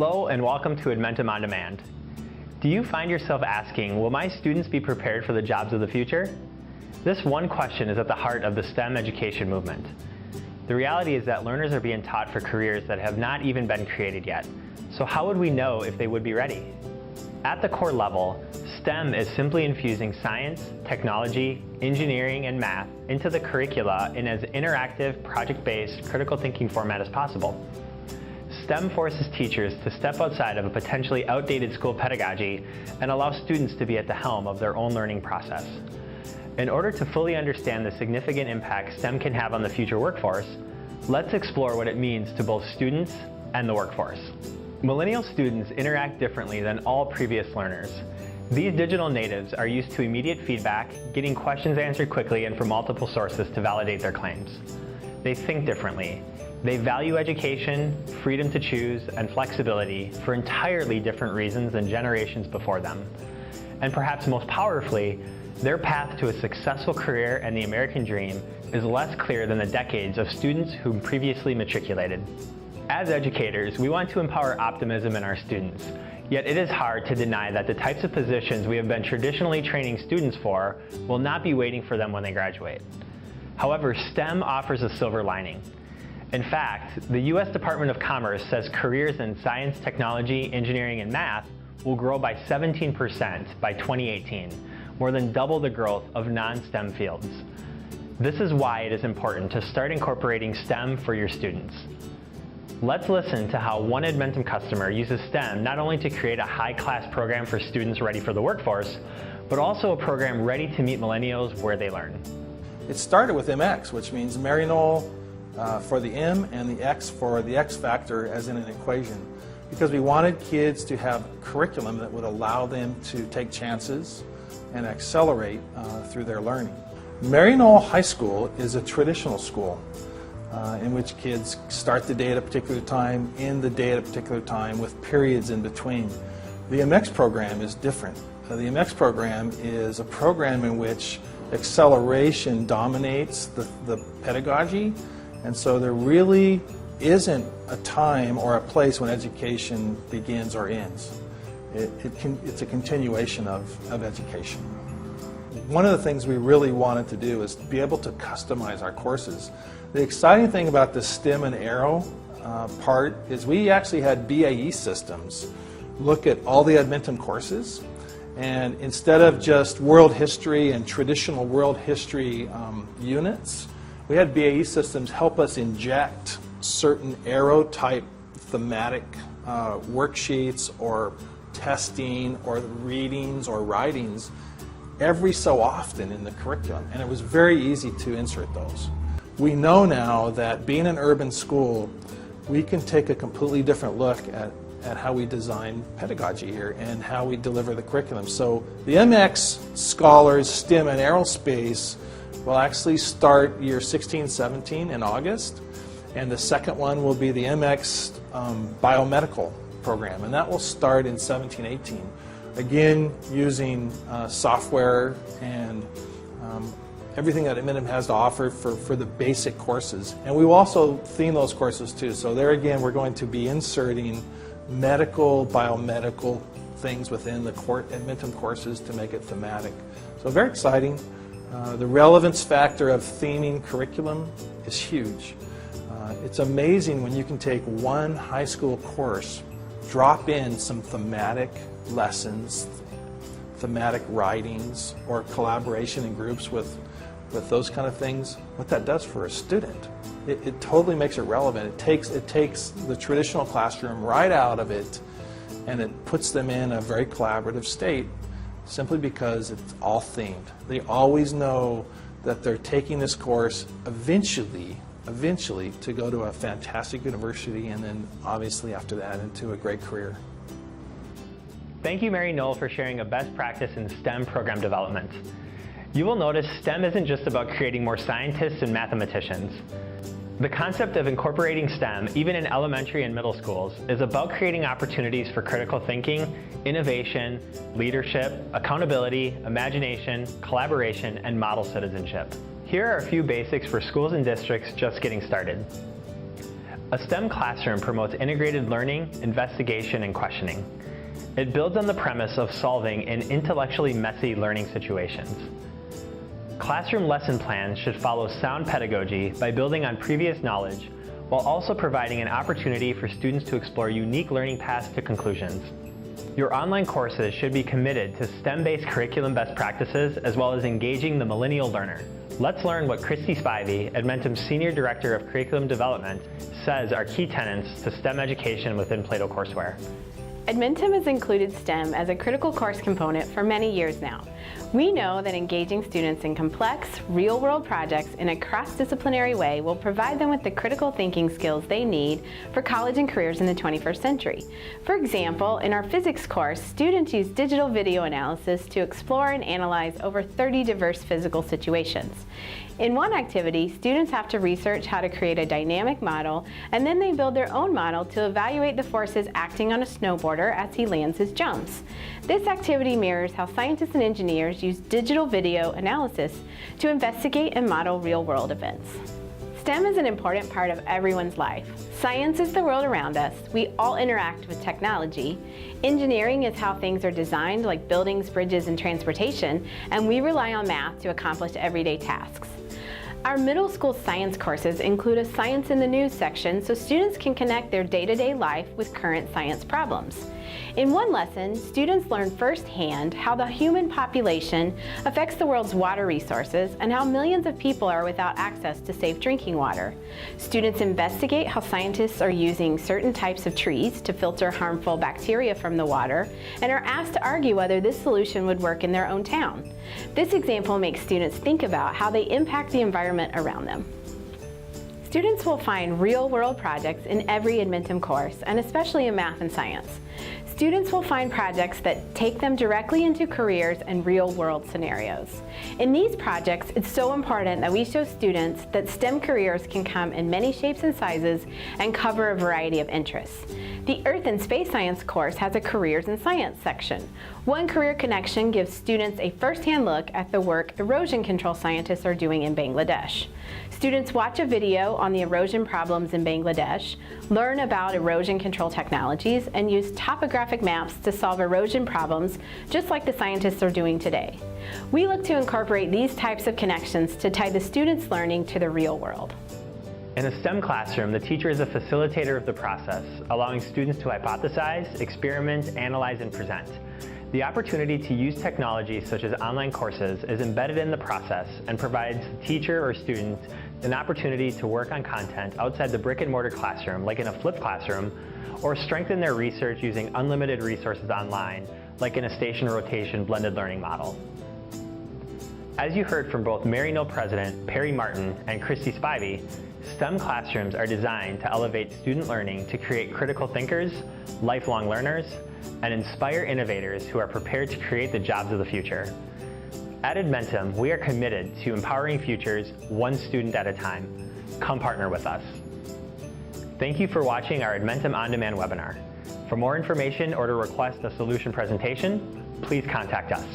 Hello and welcome to Edmentum OnDemand. Do you find yourself asking, will my students be prepared for the jobs of the future? This one question is at the heart of the STEM education movement. The reality is that learners are being taught for careers that have not even been created yet. So how would we know if they would be ready? At the core level, STEM is simply infusing science, technology, engineering, and math into the curricula in as interactive, project-based, critical thinking format as possible. STEM forces teachers to step outside of a potentially outdated school pedagogy and allow students to be at the helm of their own learning process. In order to fully understand the significant impact STEM can have on the future workforce, let's explore what it means to both students and the workforce. Millennial students interact differently than all previous learners. These digital natives are used to immediate feedback, getting questions answered quickly and from multiple sources to validate their claims. They think differently. They value education, freedom to choose, and flexibility for entirely different reasons than generations before them. And perhaps most powerfully, their path to a successful career and the American dream is less clear than the decades of students who previously matriculated. As educators, we want to empower optimism in our students, yet it is hard to deny that the types of positions we have been traditionally training students for will not be waiting for them when they graduate. However, STEM offers a silver lining. In fact, the U.S. Department of Commerce says careers in science, technology, engineering, and math will grow by 17% by 2018, more than double the growth of non-STEM fields. This is why it is important to start incorporating STEM for your students. Let's listen to how one Edmentum customer uses STEM not only to create a high-class program for students ready for the workforce, but also a program ready to meet millennials where they learn. It started with MX, which means Maryknoll for the M and the X for the X factor as in an equation, because we wanted kids to have curriculum that would allow them to take chances and accelerate through their learning. Maryknoll High School is a traditional school in which kids start the day at a particular time, end the day at a particular time with periods in between. The MX program is different. The MX program is a program in which acceleration dominates the pedagogy, and so there really isn't a time or a place when education begins or ends. It's a continuation of education. One of the things we really wanted to do is be able to customize our courses. The exciting thing about the STEM and Aero part is we actually had BAE Systems look at all the Edmentum courses, and instead of just world history and traditional world history units, we had BAE Systems help us inject certain Aero type thematic worksheets or testing or readings or writings every so often in the curriculum, and it was very easy to insert those. We know now that being an urban school, we can take a completely different look at how we design pedagogy here and how we deliver the curriculum. So the MX Scholars STEM and Aerospace will actually start year 16-17 in August, and the second one will be the MX Biomedical program, and that will start in 17-18. Again, using software and everything that Edmentum has to offer for the basic courses. And we will also theme those courses too. So there again, we're going to be inserting medical, biomedical things within the Edmentum courses to make it thematic. So very exciting. The relevance factor of theming curriculum is huge. It's amazing when you can take one high school course, drop in some thematic lessons, thematic writings, or collaboration in groups with those kind of things, what that does for a student. It totally makes it relevant. It takes the traditional classroom right out of it, and it puts them in a very collaborative state simply because it's all themed. They always know that they're taking this course eventually to go to a fantastic university, and then obviously after that into a great career. Thank you, Maryknoll, for sharing a best practice in STEM program development. You will notice STEM isn't just about creating more scientists and mathematicians. The concept of incorporating STEM, even in elementary and middle schools, is about creating opportunities for critical thinking, innovation, leadership, accountability, imagination, collaboration, and model citizenship. Here are a few basics for schools and districts just getting started. A STEM classroom promotes integrated learning, investigation, and questioning. It builds on the premise of solving in intellectually messy learning situations. Classroom lesson plans should follow sound pedagogy by building on previous knowledge, while also providing an opportunity for students to explore unique learning paths to conclusions. Your online courses should be committed to STEM-based curriculum best practices as well as engaging the millennial learner. Let's learn what Christy Spivey, Edmentum's Senior Director of Curriculum Development, says are key tenets to STEM education within Plato Courseware. Edmentum has included STEM as a critical course component for many years now. We know that engaging students in complex, real-world projects in a cross-disciplinary way will provide them with the critical thinking skills they need for college and careers in the 21st century. For example, in our physics course, students use digital video analysis to explore and analyze over 30 diverse physical situations. In one activity, students have to research how to create a dynamic model, and then they build their own model to evaluate the forces acting on a snowboarder as he lands his jumps. This activity mirrors how scientists and engineers use digital video analysis to investigate and model real-world events. STEM is an important part of everyone's life. Science is the world around us. We all interact with technology. Engineering is how things are designed, like buildings, bridges, and transportation, and we rely on math to accomplish everyday tasks. Our middle school science courses include a Science in the News section so students can connect their day-to-day life with current science problems. In one lesson, students learn firsthand how the human population affects the world's water resources and how millions of people are without access to safe drinking water. Students investigate how scientists are using certain types of trees to filter harmful bacteria from the water and are asked to argue whether this solution would work in their own town. This example makes students think about how they impact the environment around them. Students will find real-world projects in every Edmentum course, and especially in math and science. Students will find projects that take them directly into careers and real-world scenarios. In these projects, it's so important that we show students that STEM careers can come in many shapes and sizes and cover a variety of interests. The Earth and Space Science course has a Careers in Science section. One career connection gives students a first-hand look at the work erosion control scientists are doing in Bangladesh. Students watch a video on the erosion problems in Bangladesh, learn about erosion control technologies, and use topographic maps to solve erosion problems just like the scientists are doing today. We look to incorporate these types of connections to tie the students' learning to the real world. In a STEM classroom, the teacher is a facilitator of the process, allowing students to hypothesize, experiment, analyze, and present. The opportunity to use technology such as online courses is embedded in the process and provides the teacher or student an opportunity to work on content outside the brick-and-mortar classroom, like in a flipped classroom, or strengthen their research using unlimited resources online, like in a station rotation blended learning model. As you heard from both Maryknoll President Perry Martin and Christy Spivey, STEM classrooms are designed to elevate student learning to create critical thinkers, lifelong learners, and inspire innovators who are prepared to create the jobs of the future. At Edmentum, we are committed to empowering futures one student at a time. Come partner with us. Thank you for watching our Edmentum OnDemand webinar. For more information or to request a solution presentation, please contact us.